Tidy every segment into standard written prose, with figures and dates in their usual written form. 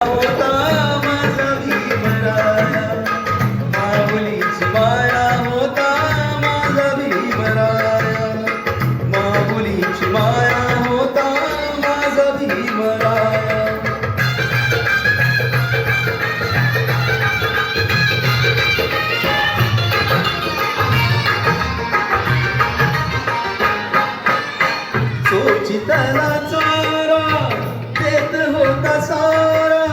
होता माझा भीमराया, माऊलीची माया होता माझा भीमराया, माऊलीची माया होता माझा भीमराया. चोचितला चोरा देत होता सारा,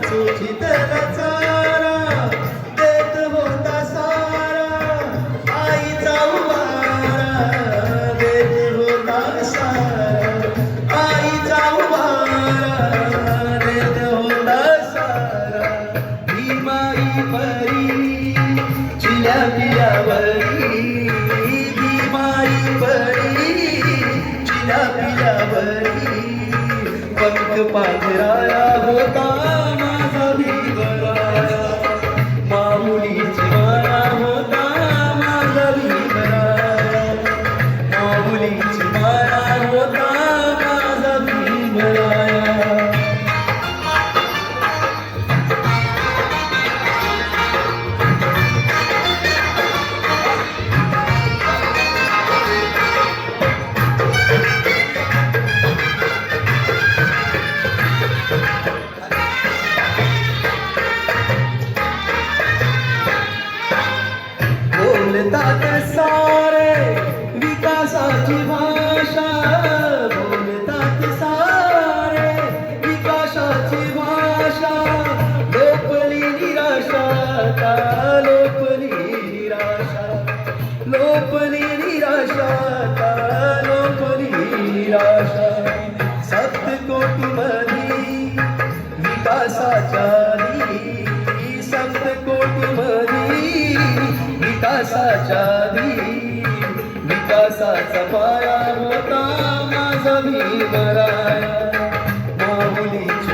चोचितला चारा देत होता सारा, आईचा उभारा देत होता सारा, आईचा उभारा देत होता सारा. भीमाई परी चिल्या पिल्यावरी, भीमाई परी पिल्यावरी, पंख पांघराया होता माझा भीमराया, माऊलीची माया होता माझा भीमराया, माऊलीची माया होता माझा भीमराया. बोलतात सारे विकासाची भाषा, बोलतात सारे विकासाची भाषा, लोपली निराशा का लोपली निराशा, लोपली निराशा का लोपली निराशा. सप्तकोटीमधी विकासाच्या सप्तकोटीमधी विकासाच्या विकासाचा पाया होता माझा भीमराया, माऊलीची